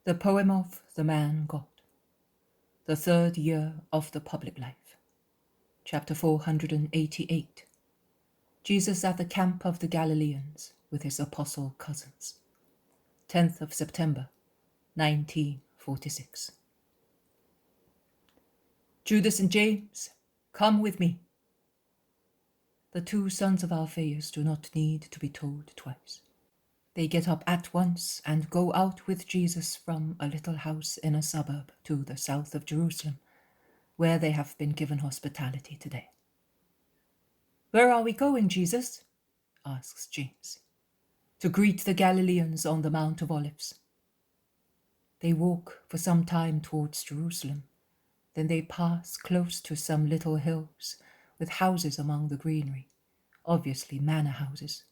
The poem of the man God. The third year of the public life. Chapter 488. Jesus at the camp of the Galileans with his apostle cousins. 10th of September, 1946. Judas and James, come with me. The two sons of Alphaeus do not need to be told twice. They get up at once and go out with Jesus from a little house in a suburb to the south of Jerusalem, where they have been given hospitality today. Where are we going, Jesus? Asks James. To greet the Galileans on the Mount of Olives. They walk for some time towards Jerusalem. Then they pass close to some little hills with houses among the greenery, obviously manor houses.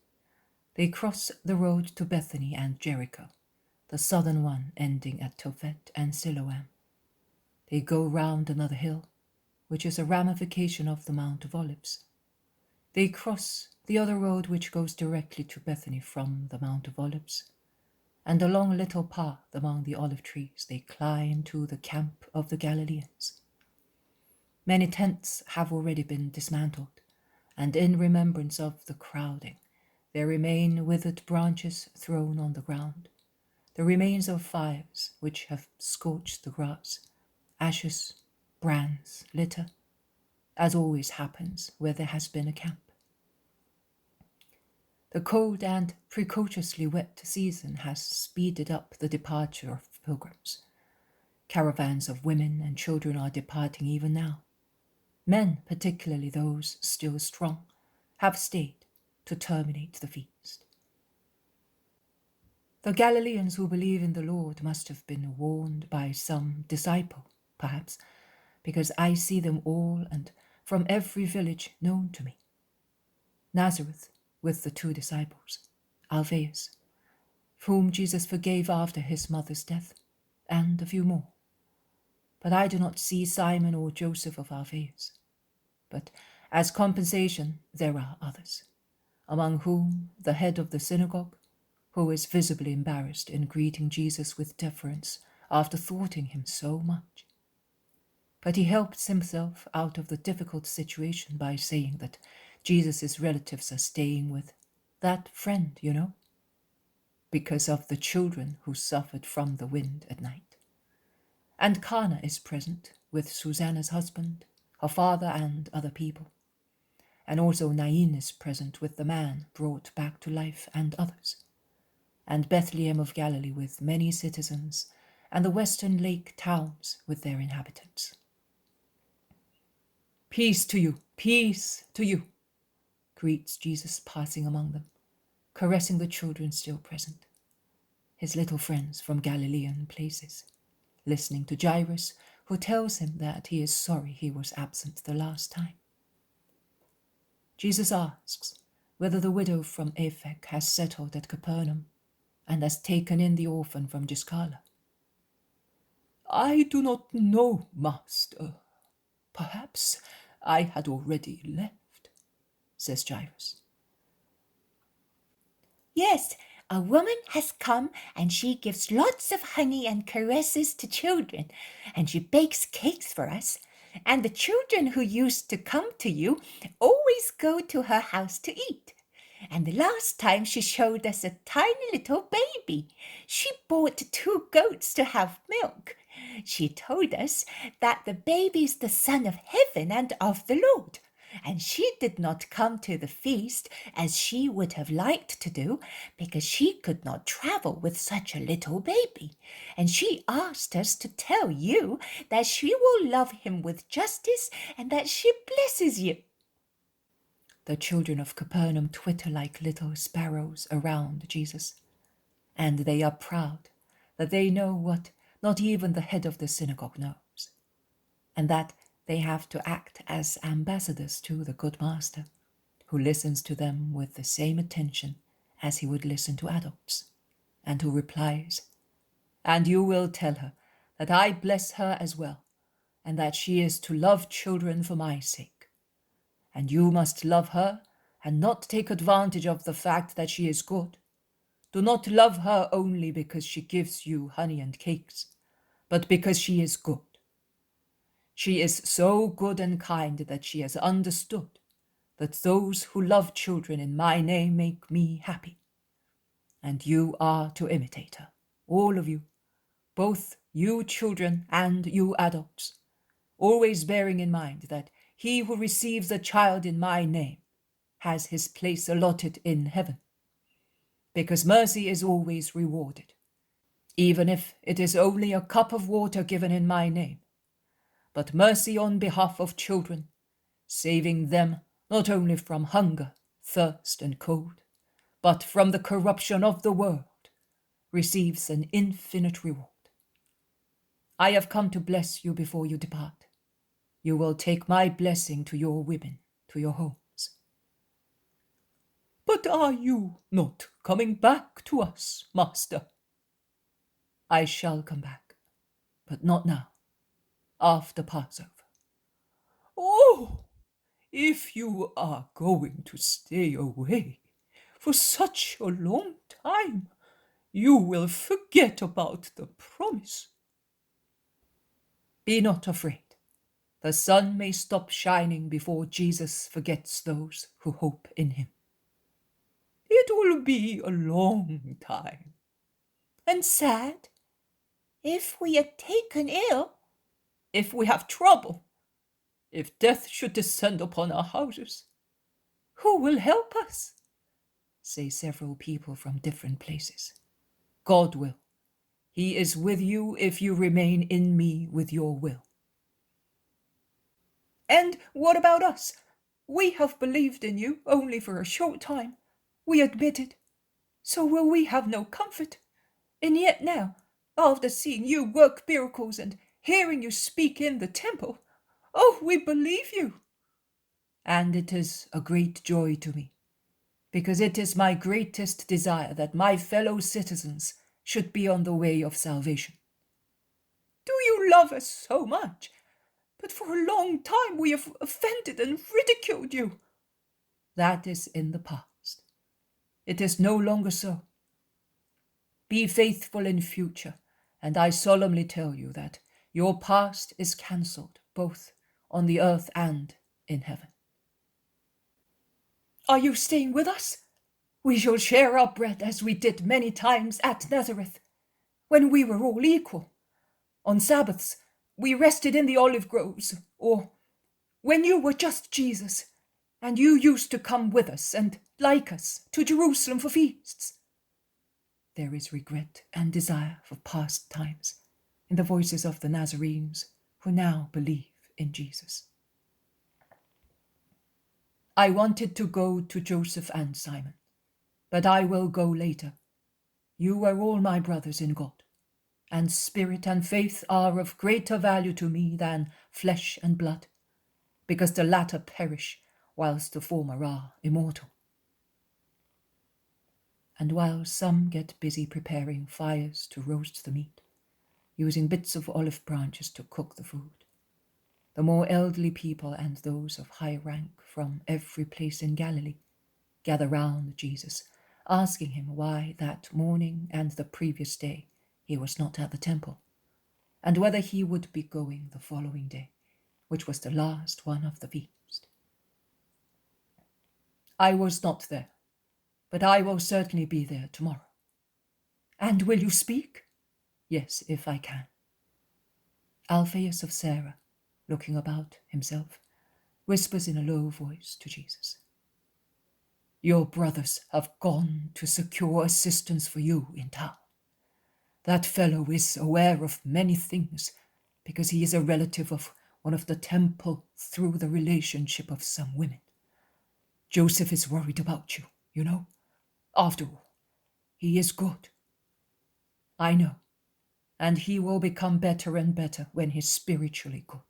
They cross the road to Bethany and Jericho, the southern one ending at Tophet and Siloam. They go round another hill, which is a ramification of the Mount of Olives. They cross the other road which goes directly to Bethany from the Mount of Olives, and along a little path among the olive trees they climb to the camp of the Galileans. Many tents have already been dismantled, and in remembrance of the crowding, there remain withered branches thrown on the ground, the remains of fires which have scorched the grass, ashes, brands, litter, as always happens where there has been a camp. The cold and precociously wet season has speeded up the departure of pilgrims. Caravans of women and children are departing even now. Men, particularly those still strong, have stayed to terminate the feast. The Galileans who believe in the Lord must have been warned by some disciple, perhaps, because I see them all and from every village known to me. Nazareth with the two disciples, Alphaeus, whom Jesus forgave after his mother's death, and a few more. But I do not see Simon or Joseph of Alphaeus. But as compensation there are others, among whom the head of the synagogue, who is visibly embarrassed in greeting Jesus with deference after thwarting him so much. But he helps himself out of the difficult situation by saying that Jesus' relatives are staying with that friend, because of the children who suffered from the wind at night. And Cana is present with Susanna's husband, her father, and other people. And also Nain is present with the man brought back to life and others. And Bethlehem of Galilee with many citizens, and the western lake towns with their inhabitants. Peace to you, greets Jesus passing among them, caressing the children still present, his little friends from Galilean places, listening to Jairus, who tells him that he is sorry he was absent the last time. Jesus asks whether the widow from Aphek has settled at Capernaum and has taken in the orphan from Giscala. I do not know, Master. Perhaps I had already left, says Jairus. Yes, a woman has come and she gives lots of honey and caresses to children, and she bakes cakes for us. And the children who used to come to you always go to her house to eat. And the last time she showed us a tiny little baby. She bought 2 goats to have milk. She told us that the baby's the Son of Heaven and of the Lord. And she did not come to the feast as she would have liked to do, because she could not travel with such a little baby. And she asked us to tell you that she will love him with justice and that she blesses you. The children of Capernaum twitter like little sparrows around Jesus, and they are proud that they know what not even the head of the synagogue knows, and that they have to act as ambassadors to the good master, who listens to them with the same attention as he would listen to adults, and who replies, "And you will tell her that I bless her as well, and that she is to love children for my sake. And you must love her and not take advantage of the fact that she is good. Do not love her only because she gives you honey and cakes, but because she is good. She is so good and kind that she has understood that those who love children in my name make me happy. And you are to imitate her, all of you, both you children and you adults, always bearing in mind that he who receives a child in my name has his place allotted in heaven, because mercy is always rewarded, even if it is only a cup of water given in my name, but mercy on behalf of children, saving them not only from hunger, thirst, and cold, but from the corruption of the world, receives an infinite reward. I have come to bless you before you depart. You will take my blessing to your women, to your homes. But are you not coming back to us, Master? I shall come back, but not now, after Passover. Oh, if you are going to stay away for such a long time, you will forget about the promise. Be not afraid. The sun may stop shining before Jesus forgets those who hope in him. It will be a long time. And sad, if we are taken ill, If we have trouble, if death should descend upon our houses, who will help us? Say several people from different places. God will. He is with you if you remain in me with your will. And what about us? We have believed in you only for a short time. We admit it. So will we have no comfort? And yet now, after seeing you work miracles and hearing you speak in the temple, oh, we believe you. And it is a great joy to me, because it is my greatest desire that my fellow citizens should be on the way of salvation. Do you love us so much? But for a long time we have offended and ridiculed you. That is in the past. It is no longer so. Be faithful in future, and I solemnly tell you that your past is cancelled both on the earth and in heaven. Are you staying with us? We shall share our bread as we did many times at Nazareth, when we were all equal. On Sabbaths, we rested in the olive groves, or when you were just Jesus, and you used to come with us and, like us, to Jerusalem for feasts. There is regret and desire for past times in the voices of the Nazarenes who now believe in Jesus. I wanted to go to Joseph and Simon, but I will go later. You are all my brothers in God, and spirit and faith are of greater value to me than flesh and blood, because the latter perish, whilst the former are immortal. And while some get busy preparing fires to roast the meat, using bits of olive branches to cook the food, the more elderly people and those of high rank from every place in Galilee gather round Jesus, asking him why that morning and the previous day he was not at the temple, and whether he would be going the following day, which was the last one of the feast. I was not there, but I will certainly be there tomorrow. And will you speak? Yes, if I can. Alphaeus of Sarah, looking about himself, whispers in a low voice to Jesus, Your brothers have gone to secure assistance for you in town. That fellow is aware of many things because he is a relative of one of the temple through the relationship of some women. Joseph is worried about you, you know. After all, he is good. I know, and he will become better and better when he's spiritually good.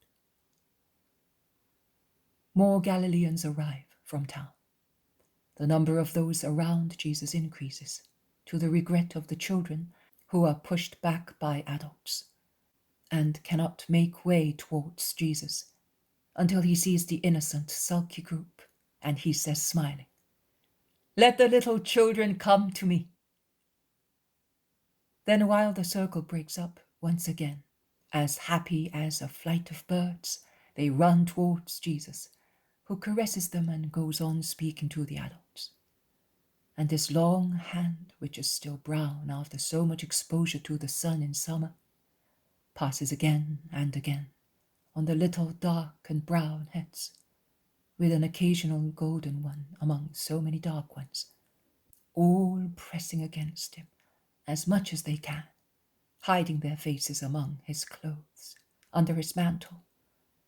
More Galileans arrive from town. The number of those around Jesus increases, to the regret of the children who are pushed back by adults and cannot make way towards Jesus until he sees the innocent, sulky group, and he says, smiling, Let the little children come to me. Then while the circle breaks up once again, as happy as a flight of birds, they run towards Jesus, who caresses them and goes on speaking to the adults. And his long hand, which is still brown after so much exposure to the sun in summer, passes again and again on the little dark and brown heads, with an occasional golden one among so many dark ones, all pressing against him as much as they can, hiding their faces among his clothes, under his mantle,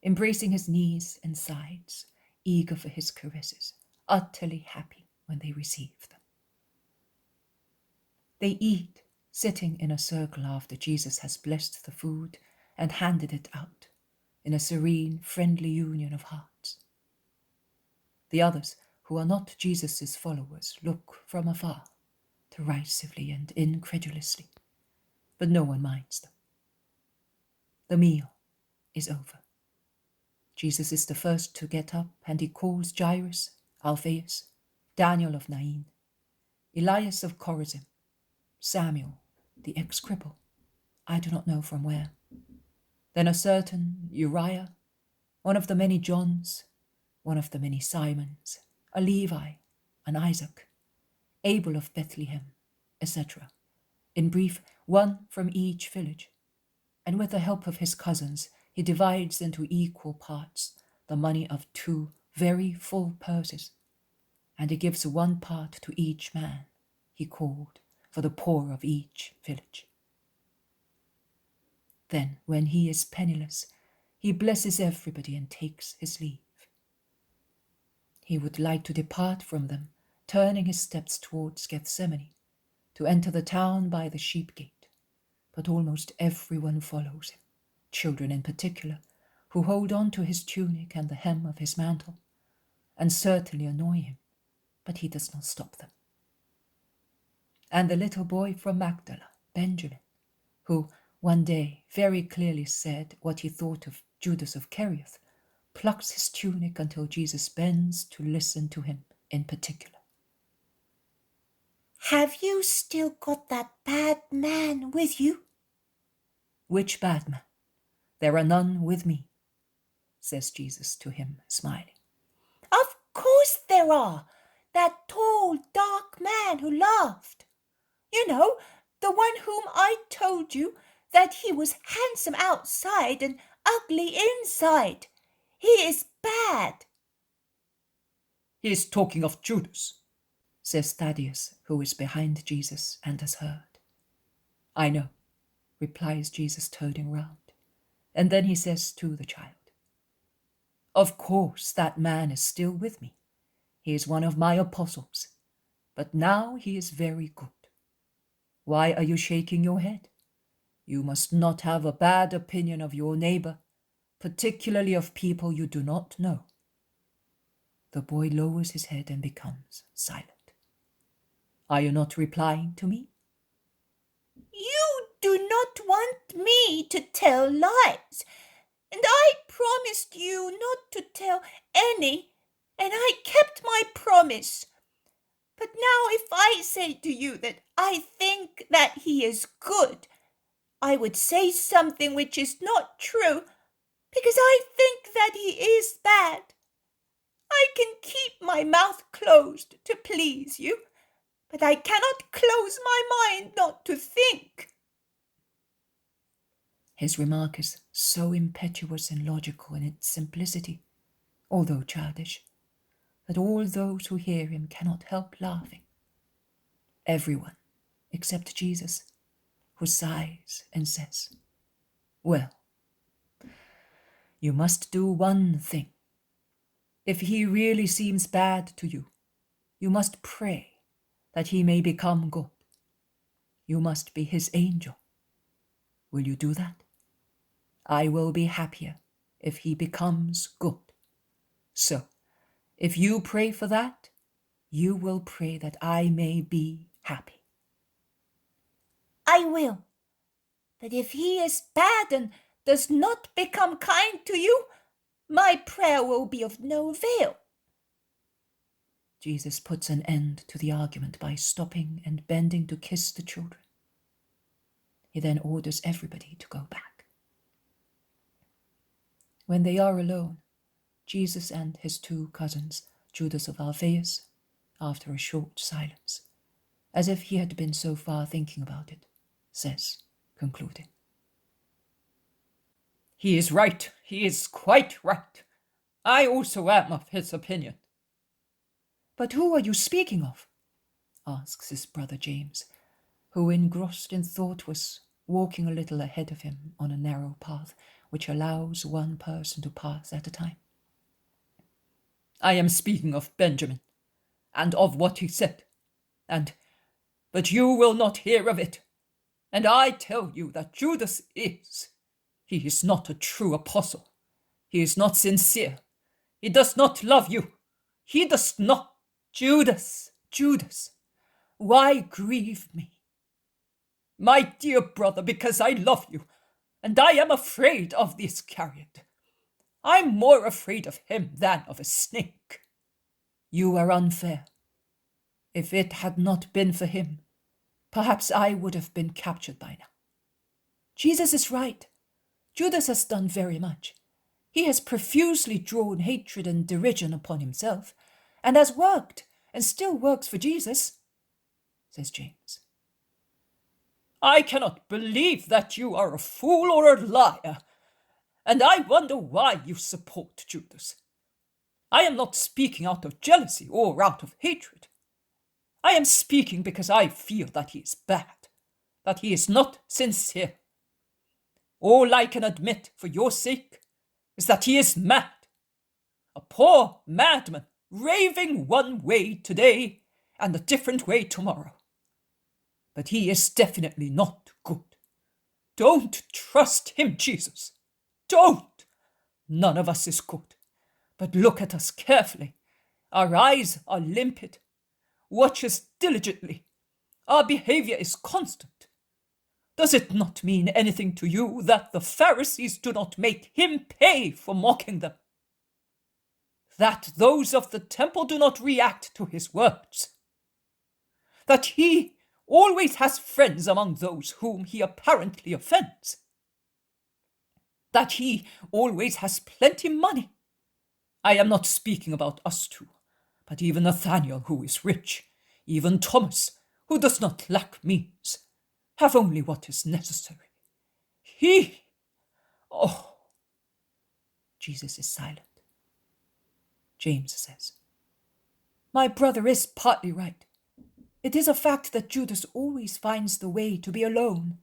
embracing his knees and sides, eager for his caresses, utterly happy when they receive them. They eat, sitting in a circle after Jesus has blessed the food and handed it out, in a serene, friendly union of hearts. The others, who are not Jesus' followers, look from afar, derisively and incredulously, but no one minds them. The meal is over. Jesus is the first to get up, and he calls Jairus, Alphaeus, Daniel of Nain, Elias of Chorazim, Samuel, the ex-cripple, I do not know from where, then a certain Uriah, one of the many Johns, one of the many Simons, a Levi, an Isaac, Abel of Bethlehem, etc. In brief, one from each village. And with the help of his cousins, he divides into equal parts the money of 2 very full purses, and he gives 1 part to each man he called for the poor of each village. Then, when he is penniless, he blesses everybody and takes his leave. He would like to depart from them, turning his steps towards Gethsemane, to enter the town by the sheep gate, but almost everyone follows him, children in particular, who hold on to his tunic and the hem of his mantle, and certainly annoy him, but he does not stop them. And the little boy from Magdala, Benjamin, who one day very clearly said what he thought of Judas of Kerioth, plucks his tunic until Jesus bends to listen to him in particular. Have you still got that bad man with you? Which bad man? There are none with me, says Jesus to him, smiling. Of course there are. That tall, dark man who laughed. You know, the one whom I told you that he was handsome outside and ugly inside. He is bad. He is talking of Judas, says Thaddeus, who is behind Jesus and has heard. I know, replies Jesus, turning round, and then he says to the child, of course that man is still with me. He is one of my apostles, but now he is very good. Why are you shaking your head? You must not have a bad opinion of your neighbor, particularly of people you do not know. The boy lowers his head and becomes silent. Are you not replying to me? You do not want me to tell lies, and I promised you not to tell any, and I kept my promise. But now if I say to you that I think that he is good, I would say something which is not true, because I think that he is bad. I can keep my mouth closed to please you, but I cannot close my mind not to think. His remark is so impetuous and logical in its simplicity, although childish, that all those who hear him cannot help laughing. Everyone, except Jesus, who sighs and says, well, you must do one thing. If he really seems bad to you, you must pray that he may become good. You must be his angel. Will you do that? I will be happier if he becomes good. So, if you pray for that, you will pray that I may be happy. I will. But if he is bad and does not become kind to you, my prayer will be of no avail. Jesus puts an end to the argument by stopping and bending to kiss the children. He then orders everybody to go back. When they are alone, Jesus and his two cousins, Judas of Alphaeus, after a short silence, as if he had been so far thinking about it, says, concluding, "He is right. He is quite right. I also am of his opinion." "But who are you speaking of?" asks his brother James, who, engrossed in thought, was walking a little ahead of him on a narrow path which allows one person to pass at a time. "I am speaking of Benjamin, and of what he said, but you will not hear of it. And I tell you that Judas he is not a true apostle. He is not sincere. He does not love you. He does not. Judas, why grieve me? My dear brother, because I love you, and I am afraid of the Iscariot. I'm more afraid of him than of a snake." "You are unfair. If it had not been for him, perhaps I would have been captured by now. Jesus is right. Judas has done very much. He has profusely drawn hatred and derision upon himself, and has worked and still works for Jesus," says James. "I cannot believe that you are a fool or a liar, and I wonder why you support Judas. I am not speaking out of jealousy or out of hatred. I am speaking because I feel that he is bad, that he is not sincere. All I can admit for your sake is that he is mad, a poor madman raving one way today and a different way tomorrow. But he is definitely not good. Don't trust him, Jesus. Don't. None of us is good. But look at us carefully. Our eyes are limpid. Watch us diligently. Our behavior is constant. Does it not mean anything to you that the Pharisees do not make him pay for mocking them? That those of the temple do not react to his words? That he always has friends among those whom he apparently offends? That he always has plenty money? I am not speaking about us two, but even Nathaniel, who is rich, even Thomas, who does not lack means, have only what is necessary. Oh." Jesus is silent. James says, "My brother is partly right. It is a fact that Judas always finds the way to be alone,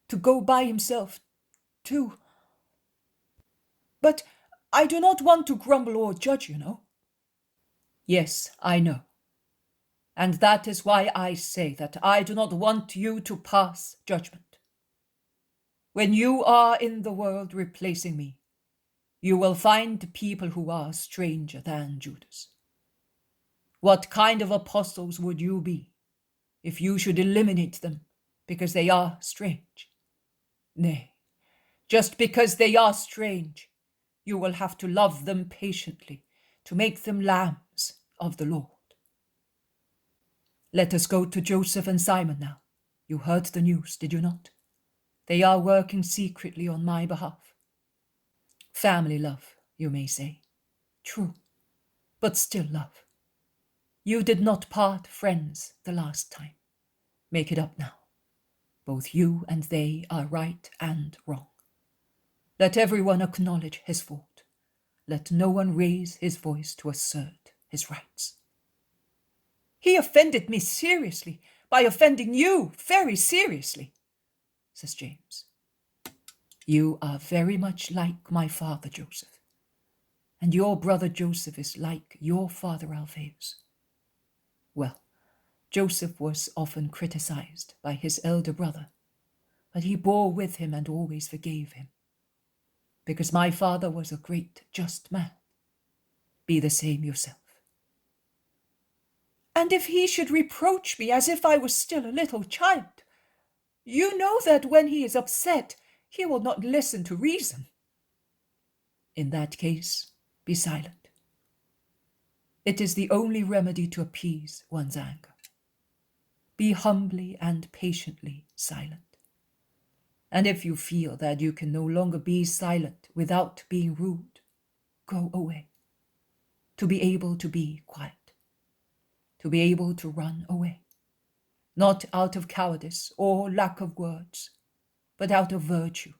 to go by himself, to... But I do not want to grumble or judge, you know." "Yes, I know. And that is why I say that I do not want you to pass judgment. When you are in the world replacing me, you will find people who are stranger than Judas. What kind of apostles would you be if you should eliminate them because they are strange? Nay, just because they are strange, you will have to love them patiently to make them lambs of the Lord. Let us go to Joseph and Simon now. You heard the news, did you not? They are working secretly on my behalf. Family love, you may say. True, but still love. You did not part friends the last time. Make it up now. Both you and they are right and wrong. Let everyone acknowledge his fault. Let no one raise his voice to assert his rights." "He offended me seriously by offending you very seriously," says James. "You are very much like my father Joseph, and your brother Joseph is like your father Alphaeus. Well, Joseph was often criticized by his elder brother, but he bore with him and always forgave him, because my father was a great just man. Be the same yourself." "And if he should reproach me as if I was still a little child, you know that when he is upset, he will not listen to reason." "In that case, be silent. It is the only remedy to appease one's anger. Be humbly and patiently silent. And if you feel that you can no longer be silent without being rude, go away. To be able to be quiet. To be able to run away. Not out of cowardice or lack of words, but out of virtue,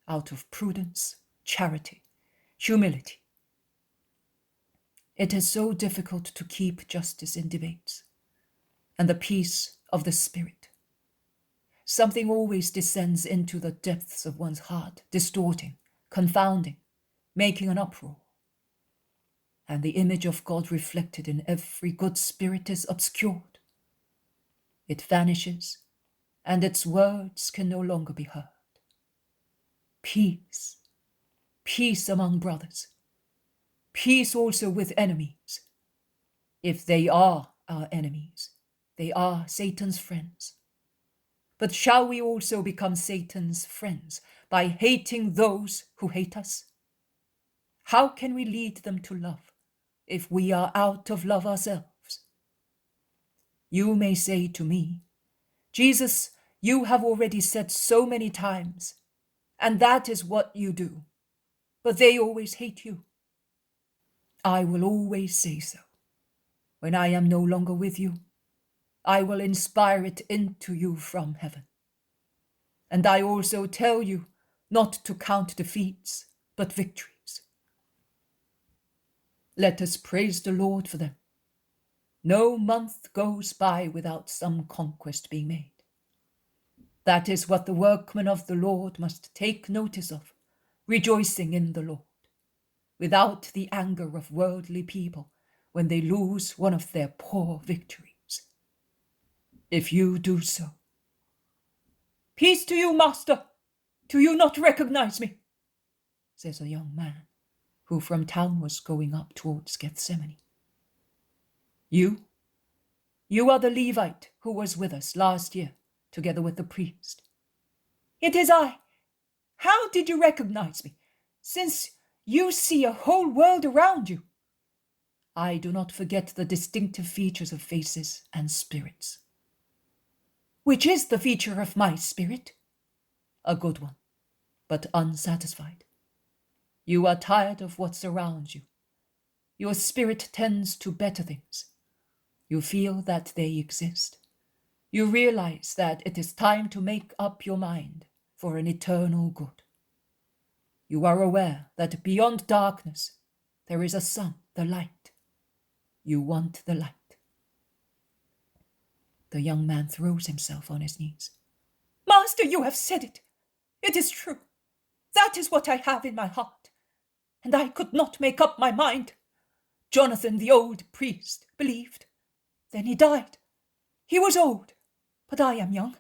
out of prudence, charity, humility. It is so difficult to keep justice in debates and the peace of the spirit. Something always descends into the depths of one's heart, distorting, confounding, making an uproar. And the image of God reflected in every good spirit is obscured. It vanishes, and its words can no longer be heard. Peace, peace among brothers, peace also with enemies. If they are our enemies, they are Satan's friends. But shall we also become Satan's friends by hating those who hate us? How can we lead them to love if we are out of love ourselves? You may say to me, Jesus, you have already said so many times, and that is what you do, but they always hate you. I will always say so. When I am no longer with you, I will inspire it into you from heaven. And I also tell you not to count defeats, but victories. Let us praise the Lord for them. No month goes by without some conquest being made. That is what the workmen of the Lord must take notice of, rejoicing in the Lord, without the anger of worldly people when they lose one of their poor victories. If you do so. Peace to you, master! Do you not recognize me? Says a young man who from town was going up towards Gethsemane. You are the levite who was with us last year, together with the priest. It is I. How did you recognize me, since you see a whole world around you? I do not forget the distinctive features of faces and spirits. Which is the feature of my spirit? A good one, but unsatisfied. You are tired of what surrounds you. Your spirit tends to better things. You feel that they exist. You realize that it is time to make up your mind for an eternal good. You are aware that beyond darkness there is a sun, the light. You want the light. The young man throws himself on his knees. Master, you have said it. It is true. That is what I have in my heart. And I could not make up my mind. Jonathan, the old priest, believed. Then he died. He was old, but I am young.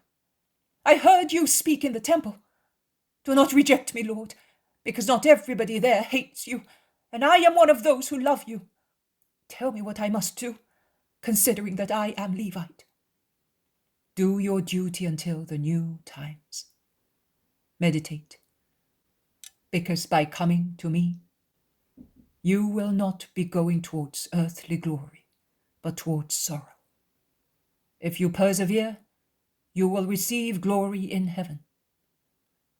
I heard you speak in the temple. Do not reject me, Lord, because not everybody there hates you, and I am one of those who love you. Tell me what I must do, considering that I am Levite. Do your duty until the new times. Meditate, because by coming to me, you will not be going towards earthly glory, but towards sorrow. If you persevere, you will receive glory in heaven.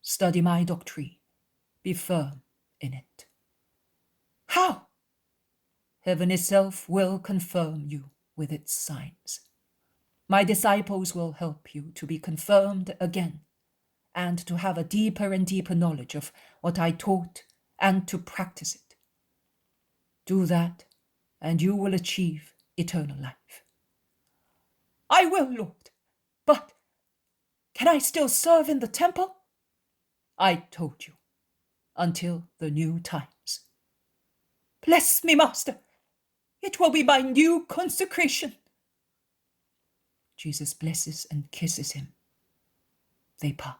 Study my doctrine. Be firm in it. How? Heaven itself will confirm you with its signs. My disciples will help you to be confirmed again and to have a deeper and deeper knowledge of what I taught and to practice it. Do that, and you will achieve eternal life. I will, Lord, but can I still serve in the temple? I told you, until the new times. Bless me, Master. It will be my new consecration. Jesus blesses and kisses him. They part.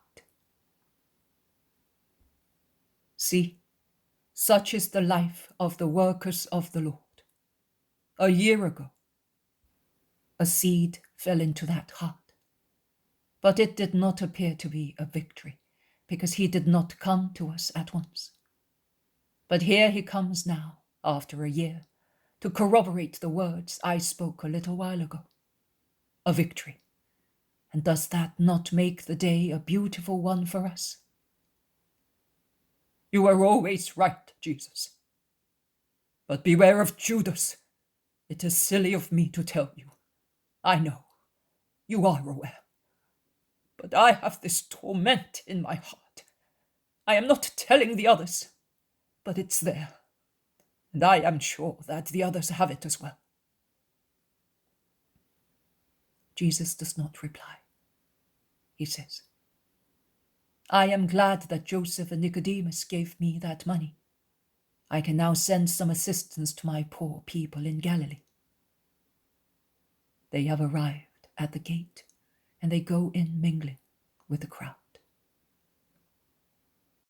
See, such is the life of the workers of the Lord. A year ago, a seed fell into that heart. But it did not appear to be a victory, because he did not come to us at once. But here he comes now, after a year, to corroborate the words I spoke a little while ago. A victory. And does that not make the day a beautiful one for us? You are always right, Jesus. But beware of Judas. It is silly of me to tell you. I know. You are aware. But I have this torment in my heart. I am not telling the others, but it's there. And I am sure that the others have it as well. Jesus does not reply. He says, I am glad that Joseph and Nicodemus gave me that money. I can now send some assistance to my poor people in Galilee. They have arrived at the gate, and they go in mingling with the crowd.